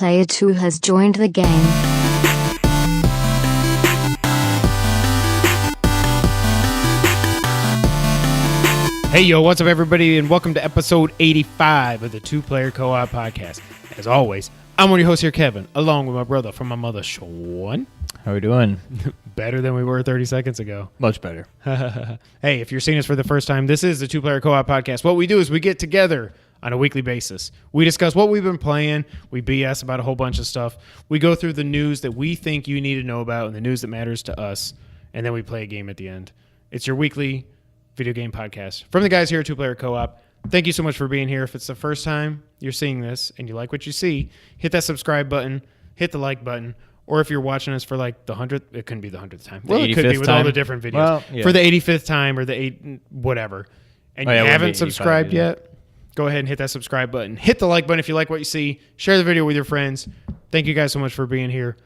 Player 2 has joined the game. Hey, yo, what's up, everybody, and welcome to episode 85 of the Two-Player Co-op Podcast. As always, I'm one of your hosts here, Kevin, along with my brother from my mother, Sean. How we doing? Better than we were 30 seconds ago. Much better. Hey, if you're seeing us for the first time, this is the Two-Player Co-op Podcast. What we do is we get together on a weekly basis. We discuss what we've been playing. We BS about a whole bunch of stuff. We go through the news that we think you need to know about and the news that matters to us, and then we play a game at the end. It's your weekly video game podcast from the guys here at Two-Player Co-op. Thank you so much for being here. If it's the first time you're seeing this and you like what you see, hit that subscribe button, hit the like button, or if you're watching us for like the 100th, it couldn't be the 100th time. Well, it could be with all the different videos. Well, yeah. For the 85th time or the 8 whatever. And you haven't subscribed yet, go ahead and hit that subscribe button. Hit the like button if you like what you see. Share the video with your friends. Thank you guys so much for being here.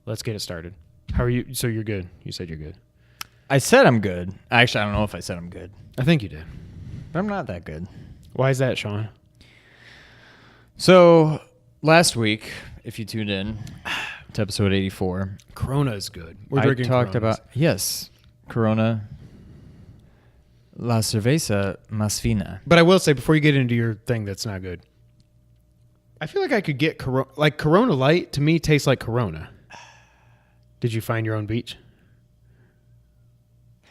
Let's get it started. How are you? So you're good. You said you're good. I said I'm good. Actually, I don't know if I said I'm good. I think you did. But I'm not that good. Why is that, Sean? So, last week, if you tuned in to episode 84, Corona is good. I talked about, yes, Corona, la cerveza más fina. But I will say, before you get into your thing that's not good, I feel like I could get Corona. Like, Corona Light, to me, tastes like Corona. Did you find your own beach?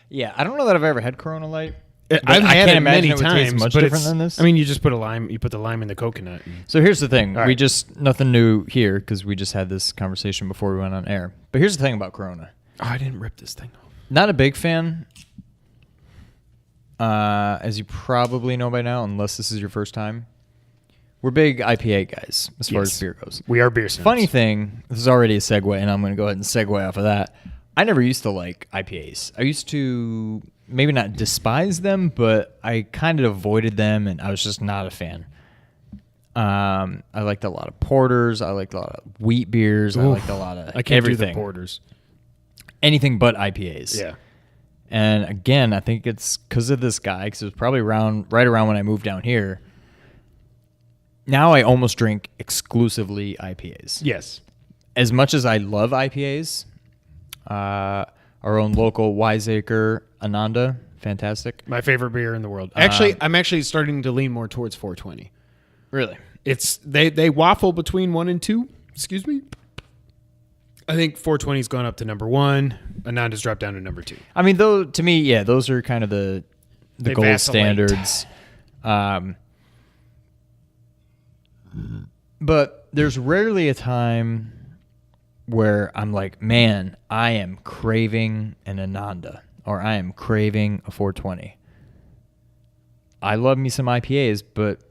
Yeah, I don't know that I've ever had Corona Light. I've had it many times, much but different than this. I mean, you just put you put the lime in the coconut. So here's the thing. Right. Nothing new here because we just had this conversation before we went on air. But here's the thing about Corona. Oh, I didn't rip this thing off. Not a big fan, as you probably know by now, unless this is your first time. We're big IPA guys as far as beer goes. We are beer snobs. Funny thing, this is already a segue, and I'm going to go ahead and segue off of that. I never used to like IPAs. I used to maybe not despise them, but I kind of avoided them, and I was just not a fan. I liked a lot of porters. I liked a lot of wheat beers. Oof. I liked a lot of I can't everything. do the porters. Anything but IPAs. Yeah. And again, I think it's because of this guy, because it was probably right around when I moved down here. Now I almost drink exclusively IPAs. Yes. As much as I love IPAs, our own local Wiseacre Ananda, fantastic. My favorite beer in the world. Actually, I'm actually starting to lean more towards 420. Really? It's they waffle between 1 and 2. Excuse me. I think 420's gone up to number 1. Ananda's dropped down to number 2. I mean, though, to me, yeah, those are kind of the gold vacillate. standards. But there's rarely a time where I'm like, man, I am craving an Ananda, or I am craving a 420. I love me some IPAs, but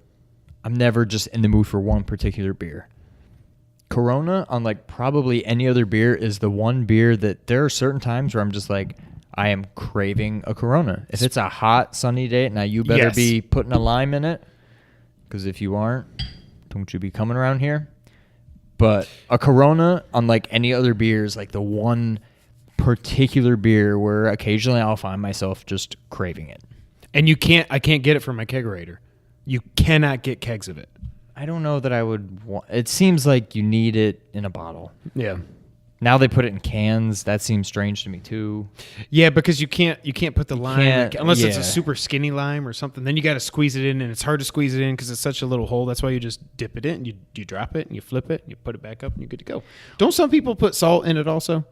I'm never just in the mood for one particular beer. Corona, unlike probably any other beer, is the one beer that there are certain times where I'm just like, I am craving a Corona. If it's a hot, sunny day, now you better be putting a lime in it, because if you aren't, don't you be coming around here. But a Corona, unlike any other beer, is like the one particular beer where occasionally I'll find myself just craving it. And I can't get it from my kegerator. You cannot get kegs of it. I don't know that I would want. It seems like you need it in a bottle. Yeah. Now they put it in cans. That seems strange to me too. Yeah, because you can't put the lime unless it's a yeah. super skinny lime or something. Then you got to squeeze it in, and it's hard to squeeze it in because it's such a little hole. That's why you just dip it in, and you drop it, and you flip it, and you put it back up, and you're good to go. Don't some people put salt in it also?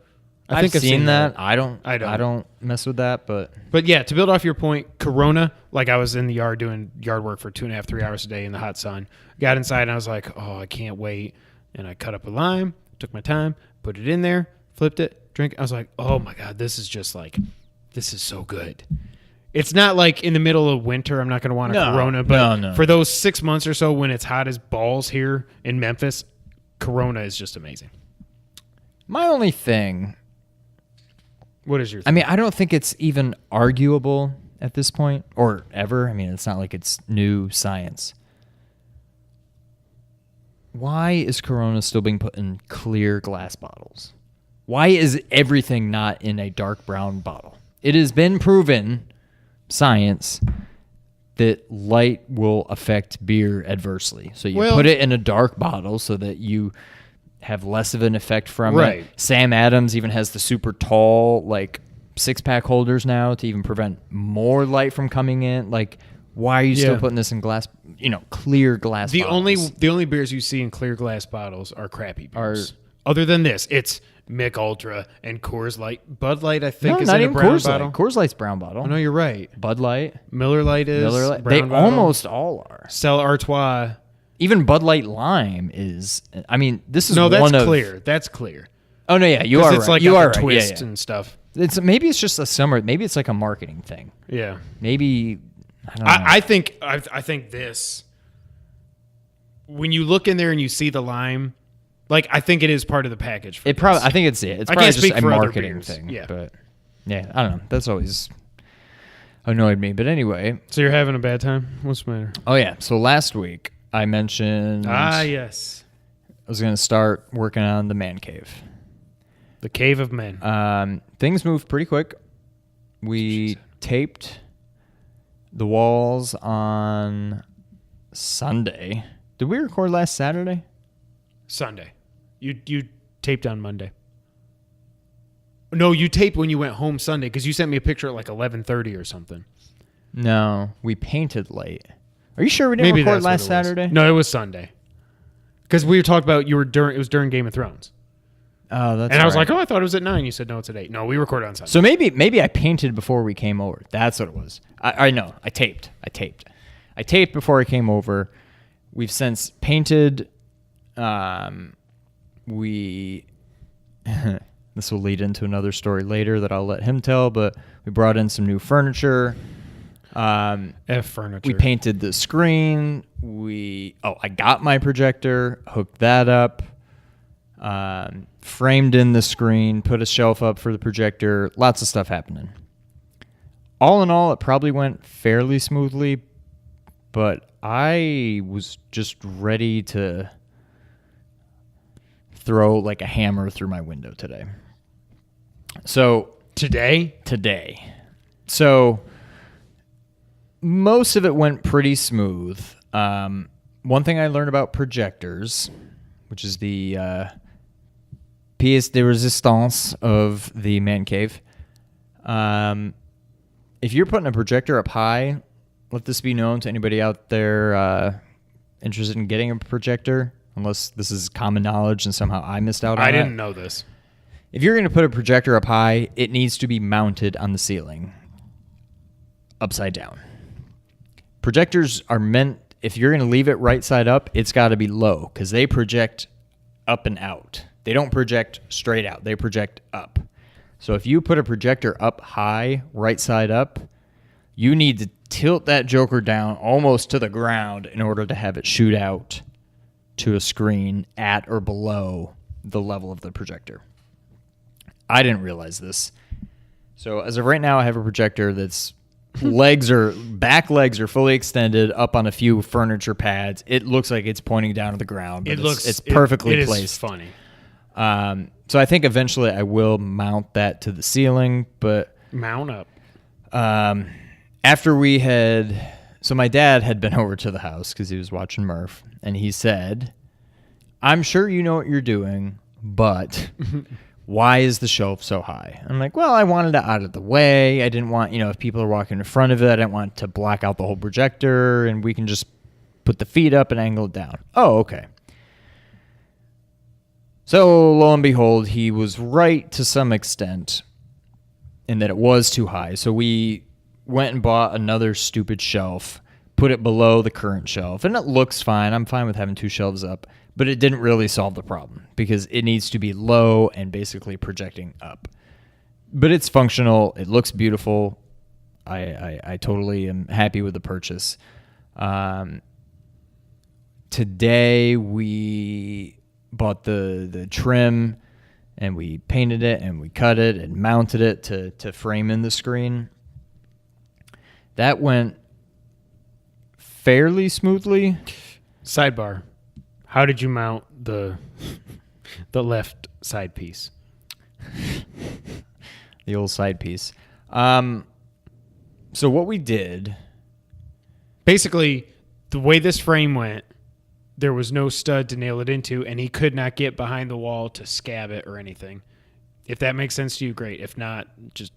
I've seen that. I don't mess with that, but yeah, to build off your point, Corona, like I was in the yard doing yard work for 2.5, 3 hours a day in the hot sun. Got inside, and I was like, oh, I can't wait. And I cut up a lime, took my time, put it in there, flipped it, drank it. I was like, oh my God, this is so good. It's not like in the middle of winter, I'm not going to want a Corona, but for those 6 months or so when it's hot as balls here in Memphis, Corona is just amazing. My only thing... What is your thing? I mean, I don't think it's even arguable at this point, or ever. I mean, it's not like it's new science. Why is Corona still being put in clear glass bottles? Why is everything not in a dark brown bottle? It has been proven, science, that light will affect beer adversely. So you put it in a dark bottle so that you have less of an effect from Right. it. Sam Adams even has the super tall, like, 6-pack holders now to even prevent more light from coming in. Like, why are you still putting this in glass, clear glass bottles? The only beers you see in clear glass bottles are crappy beers. Other than this, it's Mick Ultra and Coors Light. Bud Light, I think, is not in a even brown Coors bottle. Light. Coors Light's brown bottle. Oh, no, you're right. Bud Light. Miller Light is Miller Light. brown They bottle. almost all are. Stella Artois. Even Bud Light Lime is. I mean, this is No, that's one of, clear. That's clear. Oh no, yeah, you are. It's right. like You got are the right. twist Yeah. and stuff. Maybe it's just a summer. Maybe it's like a marketing thing. Yeah. Maybe I don't know. I think this. When you look in there and you see the lime, like I think it is part of the package. For I think it's it. It's I probably can't just speak a for other marketing beers. thing. Yeah. But yeah, I don't know. That's always annoyed me. But anyway. So you're having a bad time? What's the matter? Oh yeah. So last week I mentioned Yes. I was going to start working on the man cave. The Cave of Men. Things moved pretty quick. We taped the walls on Sunday. Did we record last Saturday? Sunday. You taped on Monday. No, you taped when you went home Sunday because you sent me a picture at like 11:30 or something. No, we painted late. Are you sure we didn't record that's what last it was. Saturday? No, it was Sunday. Because we were talking about it was during Game of Thrones. Oh, that's And I was right. like, I thought it was at 9. You said, no, it's at 8. No, we recorded on Sunday. So maybe I painted before we came over. That's what it was. I know. I taped before I came over. We've since painted. We this will lead into another story later that I'll let him tell. But we brought in some new furniture. Furniture. We painted the screen. I got my projector, hooked that up. Framed in the screen, put a shelf up for the projector, lots of stuff happening. All in all, it probably went fairly smoothly, but I was just ready to throw like a hammer through my window today. So Today? So most of it went pretty smooth. One thing I learned about projectors, which is the pièce de résistance of the man cave. If you're putting a projector up high, let this be known to anybody out there interested in getting a projector, unless this is common knowledge and somehow I missed out on it. I didn't know this. If you're going to put a projector up high, it needs to be mounted on the ceiling upside down. Projectors are meant, if you're going to leave it right side up, it's got to be low because they project up and out. They don't project straight out. They project up. So if you put a projector up high, right side up, you need to tilt that joker down almost to the ground in order to have it shoot out to a screen at or below the level of the projector. I didn't realize this. So as of right now, I have a projector that's back legs are fully extended up on a few furniture pads. It looks like it's pointing down to the ground. But it's perfectly placed. It is funny. So I think eventually I will mount that to the ceiling, but Mount up. after so my dad had been over to the house because he was watching Murph, and he said, "I'm sure you know what you're doing, but why is the shelf so high?" I'm like, well, I wanted it out of the way. I didn't want, if people are walking in front of it, I didn't want to black out the whole projector, and we can just put the feet up and angle it down. Oh, okay. So lo and behold, he was right to some extent in that it was too high. So we went and bought another stupid shelf, put it below the current shelf, and it looks fine. I'm fine with having two shelves up, but it didn't really solve the problem because it needs to be low and basically projecting up. But it's functional. It looks beautiful. I totally am happy with the purchase. Today we bought the trim, and we painted it, and we cut it and mounted it to frame in the screen. That went fairly smoothly. Sidebar. How did you mount the left side piece? The old side piece. So what we did... Basically, the way this frame went there was no stud to nail it into, and he could not get behind the wall to scab it or anything. If that makes sense to you, great. If not, just...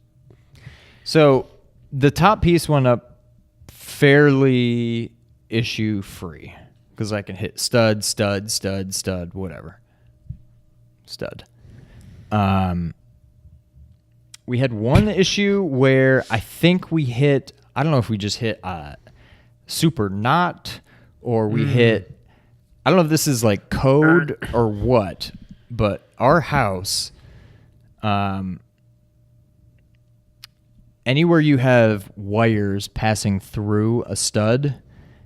So the top piece went up fairly issue-free because I can hit stud, stud, stud, stud, whatever. Stud. We had one issue where I think we hit, I don't know if we just hit super knot or we hit, I don't know if this is like code or what, but our house, anywhere you have wires passing through a stud,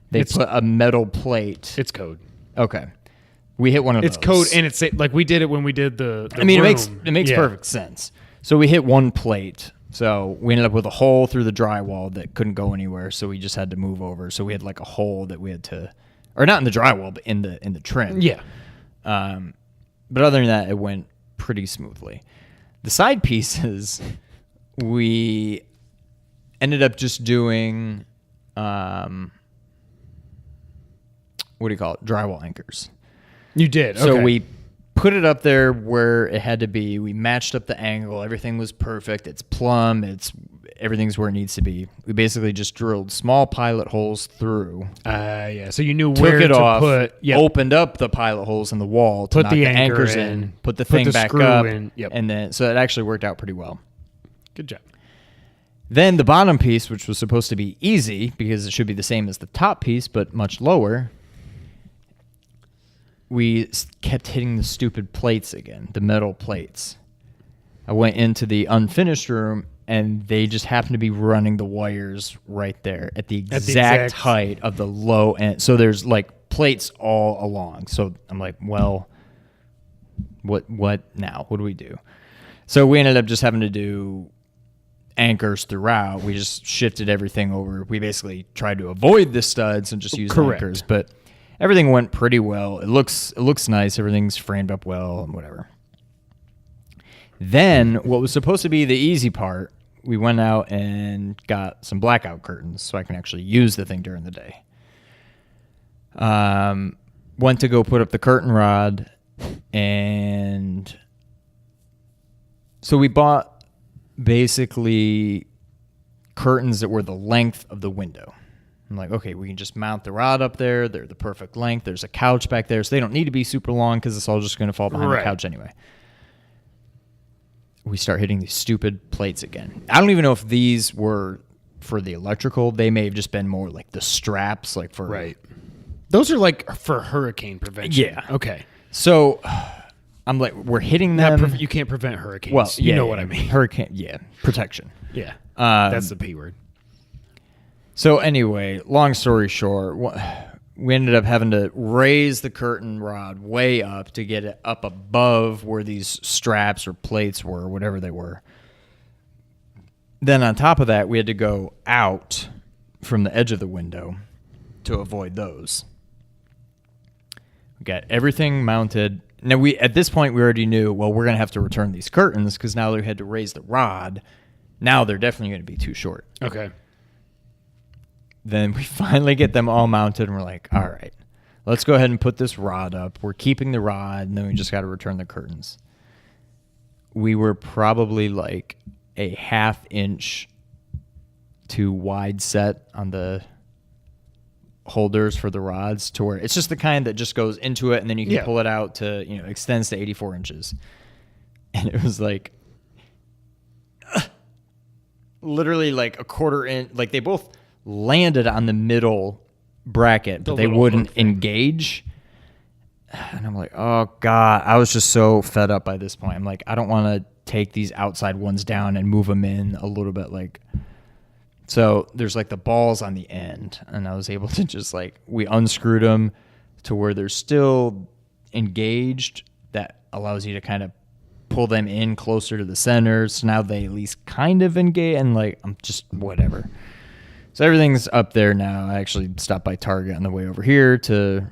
they put a metal plate. It's code. Okay. We hit one of those. It's code, and it's like we did it when we did the I mean, room. it makes perfect sense. So we hit one plate. So we ended up with a hole through the drywall that couldn't go anywhere. So we just had to move over. So we had like a hole that we had to, or not in the drywall, but in the trim. Yeah. But other than that, it went pretty smoothly. The side pieces, we ended up just doing, what do you call it? Drywall anchors. You did. So okay. we put it up there where it had to be. We matched up the angle. Everything was perfect. It's plumb. Everything's where it needs to be. We basically just drilled small pilot holes through. Yeah. So you knew Took where it to off, put. Yep. Opened up the pilot holes in the wall to Put knock the the anchor anchors in, put the put thing the back screw up, in. Yep. and then so it actually worked out pretty well. Good job. Then the bottom piece, which was supposed to be easy because it should be the same as the top piece but much lower, we kept hitting the stupid plates again, the metal plates. I went into the unfinished room, and they just happened to be running the wires right there at the exact height of the low end. So there's like plates all along. So I'm like, well, what now? What do we do? So we ended up just having to do anchors throughout. We just shifted everything over. We basically tried to avoid the studs and just use anchors, but everything went pretty well. It looks nice. Everything's framed up well and whatever. Then what was supposed to be the easy part, we went out and got some blackout curtains so I can actually use the thing during the day. Went to go put up the curtain rod, and so we bought basically curtains that were the length of the window. I'm like, okay, we can just mount the rod up there. They're the perfect length. There's a couch back there, so they don't need to be super long because it's all just going to fall behind the couch anyway. We start hitting these stupid plates again. I don't even know if these were for the electrical. They may have just been more like the straps, like for... Right. Those are like for hurricane prevention. Yeah. Okay. So I'm like, we're hitting them. You can't prevent hurricanes. Well, you know what I mean. Hurricane, protection. Yeah. That's the P word. So anyway, long story short, we ended up having to raise the curtain rod way up to get it up above where these straps or plates were, whatever they were. Then on top of that, we had to go out from the edge of the window to avoid those. We got everything mounted. Now, at this point, we already knew, well, we're going to have to return these curtains because now we had to raise the rod. Now they're definitely going to be too short. Okay. Then we finally get them all mounted, and we're like, all right, let's go ahead and put this rod up. We're keeping the rod, and then we just got to return the curtains. We were probably like a 1/2 inch too wide set on the holders for the rods to where it's just the kind that just goes into it, and then you can pull it out to, extends to 84 inches. And it was like literally like a 1/4 inch, like they both landed on the middle bracket, but they wouldn't engage. And I'm like, oh God, I was just so fed up by this point. I'm like, I don't want to take these outside ones down and move them in a little bit. So there's like the balls on the end, and I was able to just we unscrewed them to where they're still engaged. That allows you to kind of pull them in closer to the center. So now they at least kind of engage, and I'm just whatever. So everything's up there now. I actually stopped by Target on the way over here to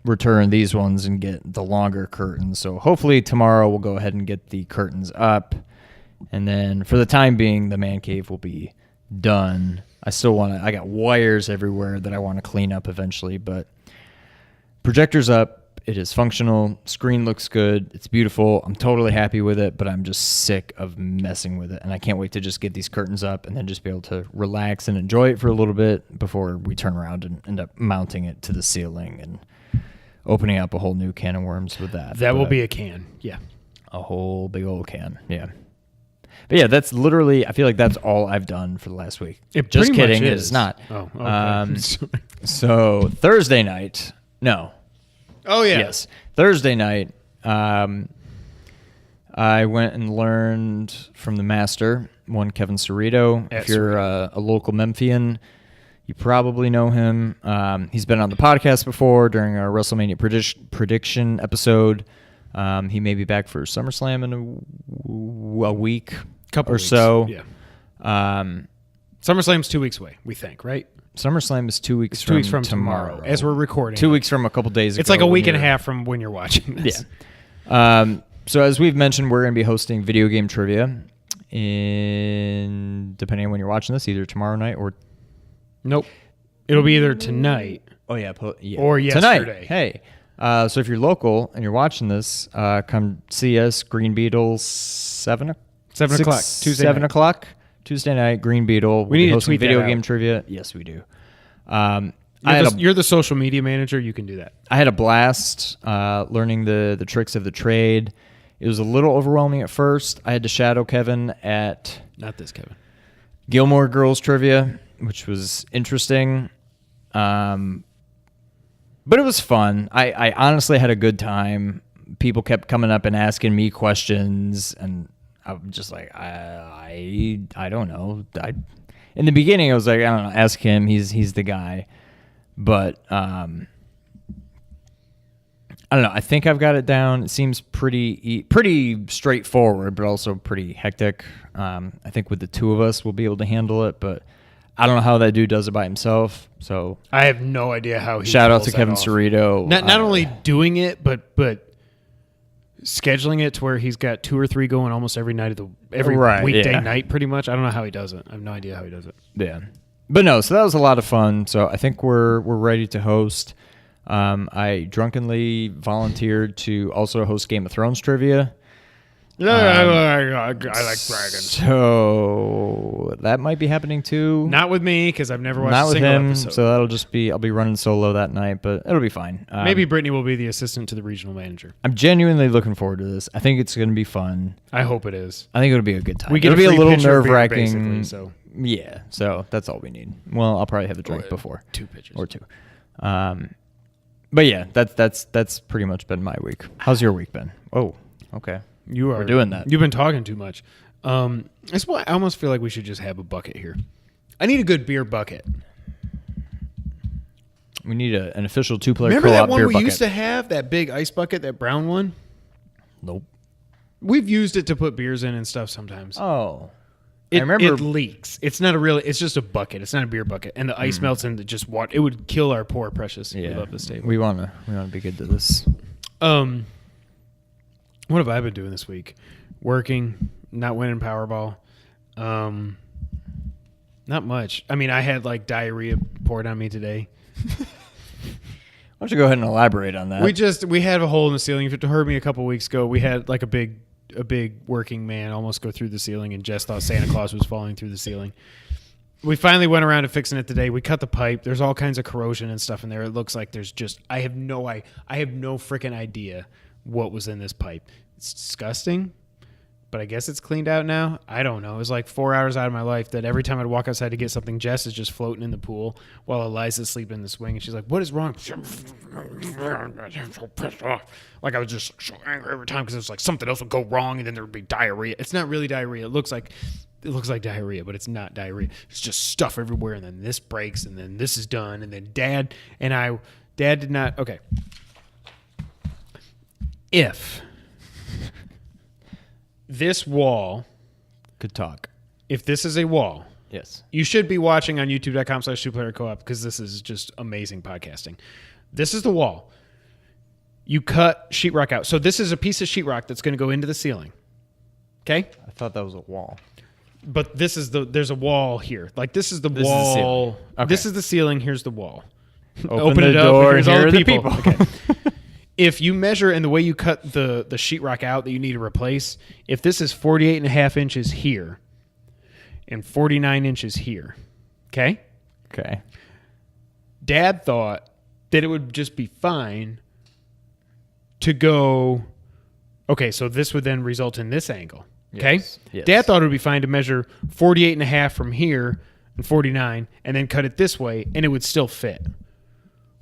return these ones and get the longer curtains. So hopefully tomorrow we'll go ahead and get the curtains up. And then for the time being, the man cave will be done. I got wires everywhere that I want to clean up eventually, but projector's up. It is functional. Screen looks good. It's beautiful. I'm totally happy with it, but I'm just sick of messing with it. And I can't wait to just get these curtains up and then just be able to relax and enjoy it for a little bit before we turn around and end up mounting it to the ceiling and opening up a whole new can of worms with that. That will be a can. Yeah. A whole big old can. Yeah. But yeah, that's literally, I feel like that's all I've done for the last week. Just kidding. It is not. Oh, okay. So Thursday night, no. Oh, yeah. Yes. Thursday night, I went and learned from the master, one Kevin Cerrito. If you're a local Memphian, you probably know him. He's been on the podcast before during our WrestleMania prediction episode. He may be back for SummerSlam in a week Couple or weeks. so. Yeah. SummerSlam's 2 weeks away, we think, right? SummerSlam is 2 weeks It's 2 weeks from tomorrow, as we're recording. 2 weeks from a couple days ago. It's like a week and a half from when you're watching this. Yeah. So as we've mentioned, we're going to be hosting video game trivia depending on when you're watching this, either tomorrow night or... Nope. It'll be either tonight or yesterday. Tonight. Hey. So if you're local and you're watching this, come see us, Green Beetle, 7 o'clock. Tuesday 7 o'clock. Tuesday night, Green Beetle. We need to hosting tweet video that game out. trivia. Yes, we do. You're the social media manager. You can do that. I had a blast learning the tricks of the trade. It was a little overwhelming at first. I had to shadow Kevin at Not this Kevin. Gilmore Girls trivia, which was interesting. But it was fun. I honestly had a good time. People kept coming up and asking me questions, and I'm just like, I don't know. In the beginning, I was like, I don't know, ask him. He's the guy. But I don't know. I think I've got it down. It seems pretty straightforward, but also pretty hectic. I think with the two of us, we'll be able to handle it. But I don't know how that dude does it by himself. So I have no idea how he shout out to pulls that Kevin off. Cerrito. Not only doing it, but scheduling it to where he's got 2 or 3 going almost every night of every weekday night, pretty much. I don't know how he does it. I have no idea how he does it. Yeah, but no. So that was a lot of fun. So I think we're ready to host. I drunkenly volunteered to also host Game of Thrones trivia. I like dragons. So that might be happening too. Not with me, because I've never watched Not a with single him. episode. So that'll just be, I'll be running solo that night, but it'll be fine. Maybe Brittany will be the assistant to the regional manager. I'm genuinely looking forward to this. I think it's going to be fun. I hope it is. I think it'll be a good time. We get it'll be a free little pitcher of beer, nerve-wracking. basically, so. Yeah, so that's all we need. Well, I'll probably have a drink before. 2 pitchers. Or 2. But yeah, that's pretty much been my week. How's your week been? Oh, okay. We're doing that. You've been talking too much. That's why I almost feel like we should just have a bucket here. I need a good beer bucket. We need an official 2-player Remember co-op that one beer we bucket. used to have? That big ice bucket, that brown one? Nope. We've used it to put beers in and stuff sometimes. Oh. I remember it leaks. It's not it's just a bucket. It's not a beer bucket. And the ice melts into just water. It would kill our poor precious. Yeah. We love this table. We wanna be good to this. What have I been doing this week? Working, not winning Powerball. Not much. I mean, I had like diarrhea poured on me today. Why don't you go ahead and elaborate on that? We had a hole in the ceiling. If you heard me a couple weeks ago, we had like a big working man almost go through the ceiling, and Jess thought Santa Claus was falling through the ceiling. We finally went around to fixing it today. We cut the pipe. There's all kinds of corrosion and stuff in there. It looks like there's just I have no freaking idea what was in this pipe. It's disgusting, but I guess it's cleaned out now. I don't know. It was like 4 hours out of my life that every time I'd walk outside to get something, Jess is just floating in the pool while Eliza's sleeping in the swing, and she's like, "What is wrong?" I'm so pissed off. Like I was just so angry every time because it was like something else would go wrong, and then there would be diarrhea. It's not really diarrhea. It looks like diarrhea, but it's not diarrhea. It's just stuff everywhere, and then this breaks, and then this is done, and then Dad did not. Okay, if this wall Good talk. If this is a wall, Yes. you should be watching on youtube.com/2player-co-op because this is just amazing podcasting. This is the wall. You cut sheetrock out. So this is a piece of sheetrock that's going to go into the ceiling. Okay? I thought that was a wall. But there's a wall here. Like this is the This is the wall. ceiling. Okay. This is the ceiling. Here's the wall. Open the it up. door, Here's and all here the are the people. people. Okay. If you measure and the way you cut the sheetrock out that you need to replace, if this is 48 and a half inches here and 49 inches here, okay? Okay. Dad thought that it would just be fine to go, okay, so this would then result in this angle, okay? Yes. Dad thought it would be fine to measure 48 and a half from here and 49 and then cut it this way and it would still fit.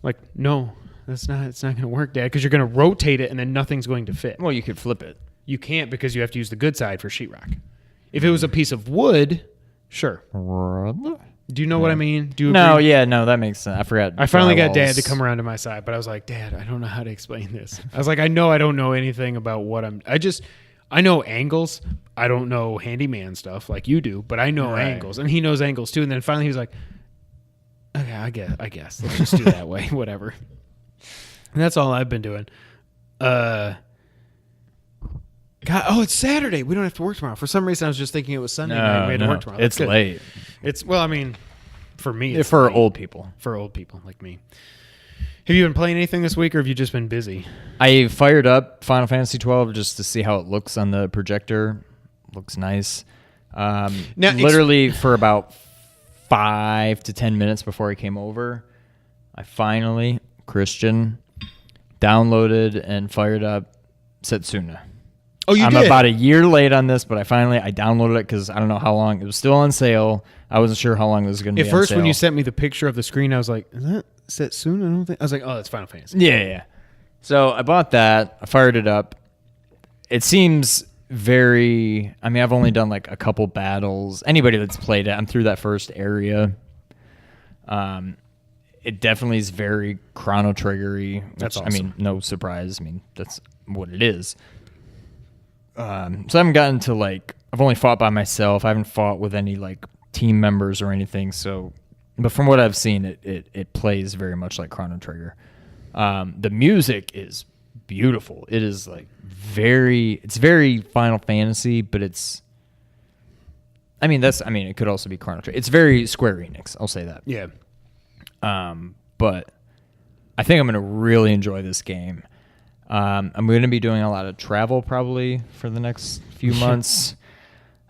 Like, no, it's not going to work, Dad, because you're going to rotate it and then nothing's going to fit. Well, you could flip it. You can't because you have to use the good side for sheetrock. If it was a piece of wood, sure. Do you know what I mean? Do you No, agree? yeah, no, that makes sense. I forgot. I finally got drywall's- Dad to come around to my side, but I was like, Dad, I don't know how to explain this. I was like, I know I don't know anything about what I know angles. I don't know handyman stuff like you do, but I know Right. angles, and he knows angles too. And then finally he was like, okay, I guess. Let's just do it that way, whatever. And that's all I've been doing. God, it's Saturday. We don't have to work tomorrow. For some reason, I was just thinking it was Sunday night. We had to work tomorrow. That's It's good. late. It's well, I mean, for me, it's For late. old people. For old people like me. Have you been playing anything this week, or have you just been busy? I fired up Final Fantasy 12 just to see how it looks on the projector. Looks nice. Now, Literally for about 5 to 10 minutes before I came over, I finally, Christian, downloaded and fired up Setsuna. Oh, you I'm did? about a year late on this, but I downloaded it because I don't know how long. It was still on sale. I wasn't sure how long this was going to be At first, on when sale. you sent me the picture of the screen, I was like, is that Setsuna? I don't think. I was like, oh, that's Final Fantasy. Yeah. So I bought that. I fired it up. It seems very... I mean, I've only done like a couple battles. Anybody that's played it, I'm through that first area. It definitely is very Chrono Trigger-y. That's which, awesome. I mean, no surprise. I mean, that's what it is. So I haven't gotten to like... I've only fought by myself. I haven't fought with any like team members or anything. So, but from what I've seen, it plays very much like Chrono Trigger. The music is beautiful. It is like it's very Final Fantasy, but it could also be Chrono Trigger. It's very Square Enix. I'll say that. Yeah. But I think I'm going to really enjoy this game. I'm going to be doing a lot of travel probably for the next few months.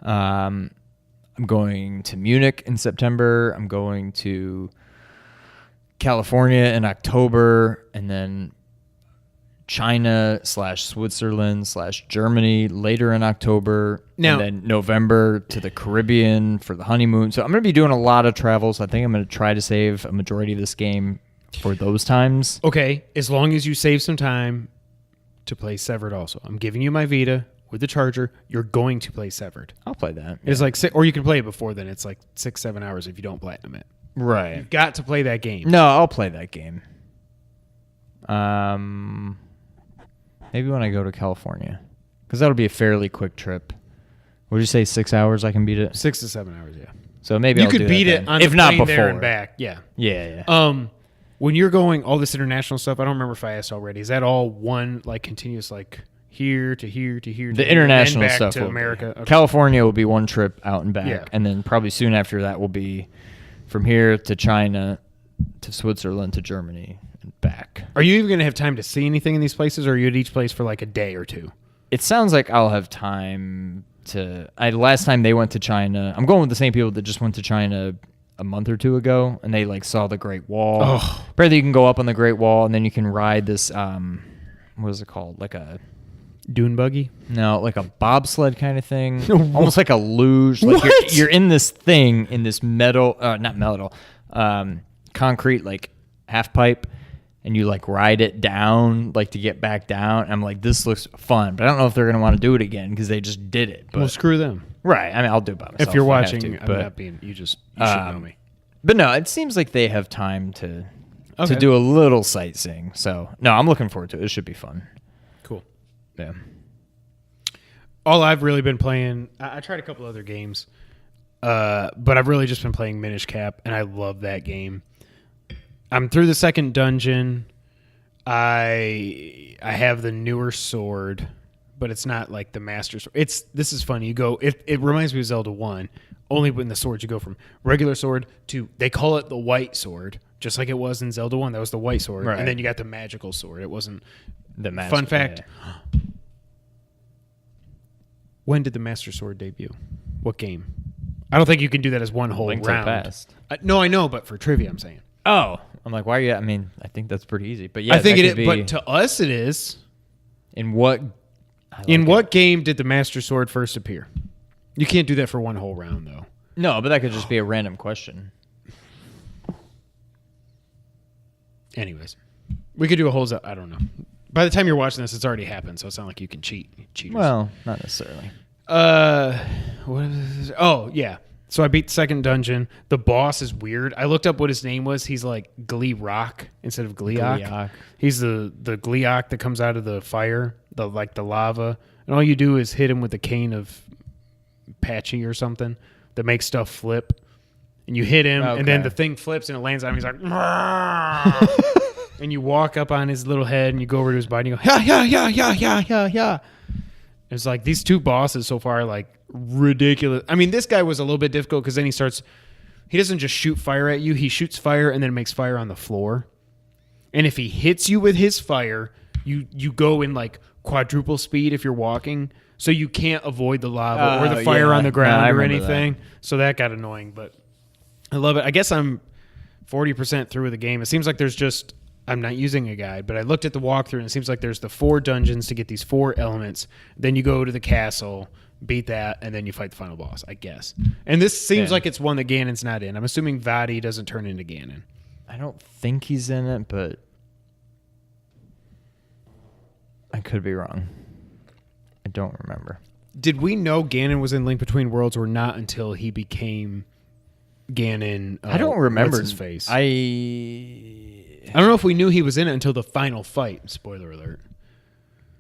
I'm going to Munich in September. I'm going to California in October, and then China/Switzerland/Germany later in October. Now- and then November to the Caribbean for the honeymoon. So I'm going to be doing a lot of travel. So I think I'm going to try to save a majority of this game for those times. Okay, as long as you save some time to play Severed also. I'm giving you my Vita with the charger. You're going to play Severed. I'll play that. It's like or you can play it before then. It's like 6-7 hours if you don't platinum it. Right. You've got to play that game. No, I'll play that game. Maybe when I go to California, because that'll be a fairly quick trip. Would you say 6 hours? I can beat it. 6 to 7 hours, yeah. So maybe You I'll could do beat that it then. on if the not plane before there and back. Yeah. Yeah. When you're going all this international stuff, I don't remember if I asked already. Is that all one like continuous like here to here to here? The to international here, and back stuff to will be. America. Okay. California will be one trip out and back, Yeah. and then probably soon after that will be from here to China to Switzerland to Germany and back. Are you even going to have time to see anything in these places, or are you at each place for like a day or two? It sounds like I'll have time to. Last time they went to China, I'm going with the same people that just went to China a month or two ago, and they like saw the Great Wall. Oh. Apparently, you can go up on the Great Wall, and then you can ride this. What is it called? Like a Dune buggy? like a bobsled kind of thing, almost like a luge. Like you're in this thing in this metal, not metal, concrete like half pipe. And you like ride it down, like to get back down. And I'm like, this looks fun, but I don't know if they're gonna want to do it again because they just did it. But Well, screw them. right, I mean, I'll do it by myself If you're I have watching, to, I'm but, not being. You should know me. But no, it seems like they have time to Okay. do a little sightseeing. So no, I'm looking forward to it. It should be fun. Cool. Yeah. All I've really been playing, I tried a couple other games, but I've really just been playing Minish Cap, and I love that game. I'm through the second dungeon. I have the newer sword, but it's not like the master sword. This is funny. You go. It reminds me of Zelda 1. Only when the swords you go from regular sword to they call it the white sword just like it was in Zelda 1. That was the white sword. Right. And then you got the magical sword. It wasn't... The Master, Fun fact. Yeah. When did the Master Sword debut? What game? I don't think you can do that as one whole Link to the round. Past. No, I know, but for trivia, I'm saying. Oh. I'm like, why are you... I mean, I think that's pretty easy. But yeah, I think that it could is, be- but to us it is. In what... In what game did the Master Sword first appear? You can't do that for one whole round, though. No, but that could just be a random question. Anyways, we could do a whole... I don't know. By the time you're watching this, it's already happened, so it's not like you can cheat. Cheaters. Well, not necessarily. What is this? Oh, yeah. So I beat the second dungeon. The boss is weird. I looked up what his name was. He's like Glee Rock instead of Gleeok. Gleeok. He's the Gleeok that comes out of the fire, the lava. And all you do is hit him with a cane of Patchy or something that makes stuff flip. And you hit him, and then the thing flips and it lands on him. He's like, and you walk up on his little head and you go over to his body and you go, yeah. It's like these two bosses so far are like ridiculous. I mean, this guy was a little bit difficult because then he doesn't just shoot fire at you. He shoots fire and then makes fire on the floor. And if he hits you with his fire, you go in like quadruple speed if you're walking. So you can't avoid the lava or the fire on the ground or anything. So that got annoying, but I love it. I guess I'm 40% through with the game. It seems like I'm not using a guide, but I looked at the walkthrough and it seems like there's the 4 dungeons to get these 4 elements. Then you go to the castle, beat that, and then you fight the final boss, I guess. And this seems like it's one that Ganon's not in. I'm assuming Vadi doesn't turn into Ganon. I don't think he's in it, but I could be wrong. I don't remember. Did we know Ganon was in Link Between Worlds or not until he became Ganon? I don't remember what's his face. I don't know if we knew he was in it until the final fight. Spoiler alert.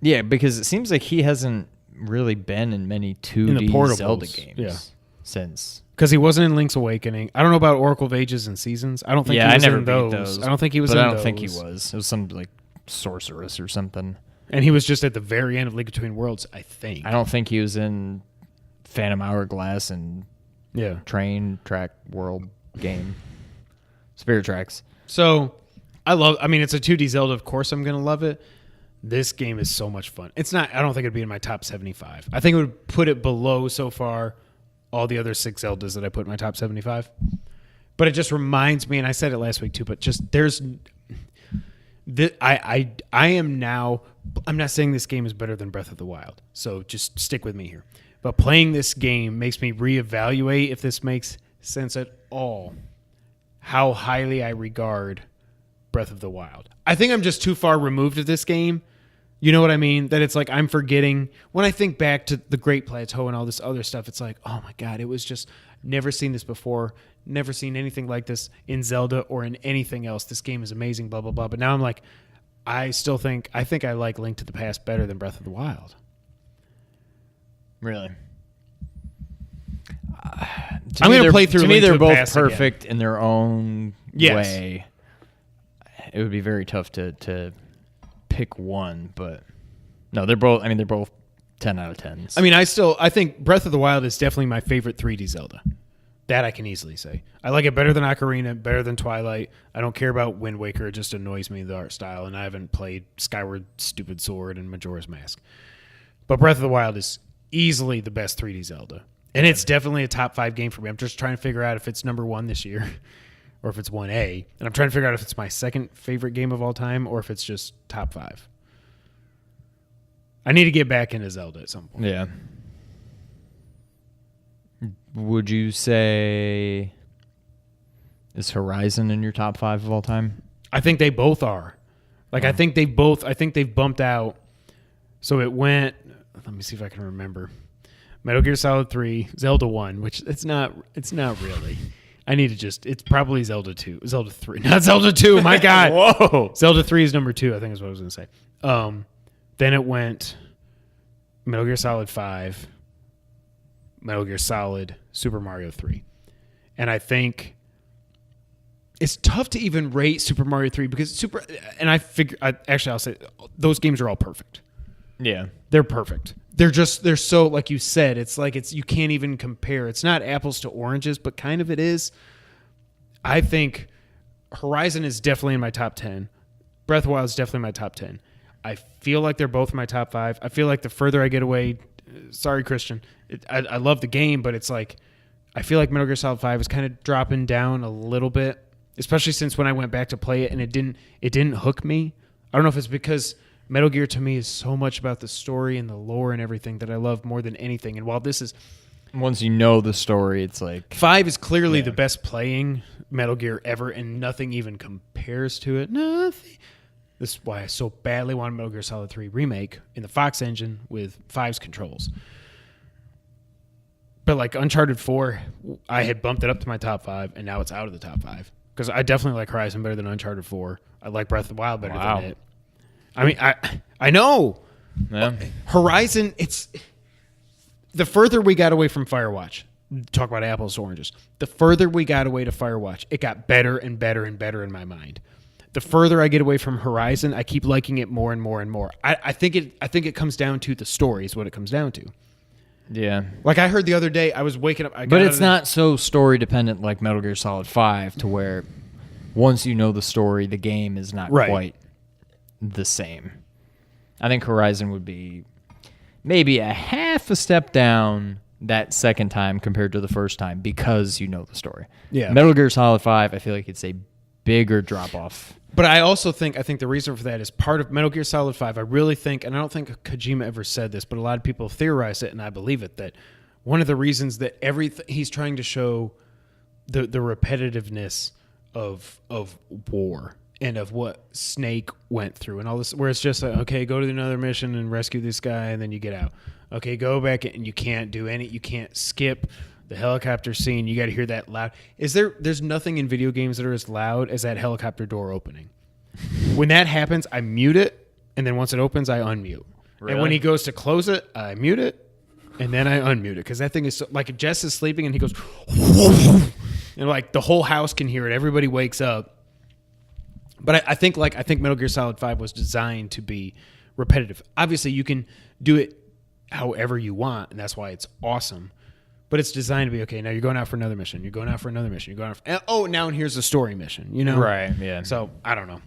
Yeah, because it seems like he hasn't really been in many 2D portables, Zelda games since. Because he wasn't in Link's Awakening. I don't know about Oracle of Ages and Seasons. I don't think he was I never in beat those. I don't think he was but in I don't those. think he was. It was some like sorceress or something. And he was just at the very end of Link Between Worlds, I think. I don't think he was in Phantom Hourglass and Train Track World game. Spirit Tracks. So, I mean, it's a 2D Zelda. Of course I'm going to love it. This game is so much fun. It's not, I don't think it'd be in my top 75. I think it would put it below so far all the other 6 Zeldas that I put in my top 75. But it just reminds me, and I said it last week too, but just I am now, I'm not saying this game is better than Breath of the Wild, so just stick with me here. But playing this game makes me reevaluate, if this makes sense at all, how highly I regard Breath of the Wild. I think I'm just too far removed of this game. You know what I mean? That it's like I'm forgetting. When I think back to the Great Plateau and all this other stuff, it's like, oh my God, it was just, never seen this before. Never seen anything like this in Zelda or in anything else. This game is amazing, blah, blah, blah. But now I'm like, I think I like Link to the Past better than Breath of the Wild. Really? I'm going to play through To Link me, they're to the both Past perfect again. in their own way. It would be very tough to pick one, but no, they're both 10 out of 10s. I mean, I think Breath of the Wild is definitely my favorite 3D Zelda. That I can easily say. I like it better than Ocarina, better than Twilight. I don't care about Wind Waker. It just annoys me, the art style, and I haven't played Skyward Stupid Sword and Majora's Mask. But Breath of the Wild is easily the best 3D Zelda. And it's definitely a top 5 game for me. I'm just trying to figure out if it's number 1 this year or if it's 1A. And I'm trying to figure out if it's my second favorite game of all time or if it's just top 5. I need to get back into Zelda at some point. Yeah. Would you say is Horizon in your top 5 of all time? I think they both are. Like, I think they've bumped out. So it went, let me see if I can remember. Metal Gear Solid 3, Zelda 1, which it's not really. I need to just, it's probably Zelda 2. Zelda 3. Not Zelda 2, my God. Whoa. Zelda 3 is number 2, I think is what I was going to say. Then it went Metal Gear Solid 5, Metal Gear Solid, Super Mario 3. And I think it's tough to even rate Super Mario 3 because I'll say those games are all perfect. Yeah. They're perfect. They're so, like you said, it's like you can't even compare. It's not apples to oranges, but kind of it is. I think Horizon is definitely in my top 10. Breath of the Wild is definitely in my top 10. I feel like they're both in my top 5. I feel like the further I get away, sorry, Christian, I love the game, but it's like I feel like Metal Gear Solid 5 is kind of dropping down a little bit, especially since when I went back to play it and it didn't hook me. I don't know if it's because Metal Gear to me is so much about the story and the lore and everything that I love more than anything. And while this is... Once you know the story, it's like... 5 is clearly the best playing Metal Gear ever, and nothing even compares to it. Nothing. This is why I so badly want Metal Gear Solid 3 Remake in the Fox engine with 5's controls. But like Uncharted 4, I had bumped it up to my top 5, and now it's out of the top 5. Because I definitely like Horizon better than Uncharted 4. I like Breath of the Wild better than it. I mean, I know. Yeah. Horizon, it's... The further we got away from Firewatch, talk about apples to oranges, the further we got away to Firewatch, it got better and better and better in my mind. The further I get away from Horizon, I keep liking it more and more and more. I think it comes down to the story is what it comes down to. Yeah. Like I heard the other day, I was waking up. But it's not so story dependent like Metal Gear Solid 5 to where once you know the story, the game is not quite the same. I think Horizon would be maybe a half a step down that second time compared to the first time because you know the story. Yeah. Metal Gear Solid 5, I feel like it's a bigger drop off. But I also think the reason for that is part of Metal Gear Solid 5. I really think, and I don't think Kojima ever said this, but a lot of people theorize it, and I believe it, that one of the reasons that he's trying to show the repetitiveness of war and of what Snake went through and all this, where it's just like, okay, go to another mission and rescue this guy, and then you get out. Okay, go back, and you can't you can't skip the helicopter scene. You got to hear that loud. There's nothing in video games that are as loud as that helicopter door opening. When that happens, I mute it, and then once it opens, I unmute. Really? And when he goes to close it, I mute it, and then I unmute it, because that thing is so, like, Jess is sleeping, and he goes, and like the whole house can hear it. Everybody wakes up. But I think Metal Gear Solid 5 was designed to be repetitive. Obviously, you can do it however you want, and that's why it's awesome. But it's designed to be, okay, now you're going out for another mission. You're going out for another mission. You're going out for, now and here's the story mission, you know? Right, yeah. So, I don't know.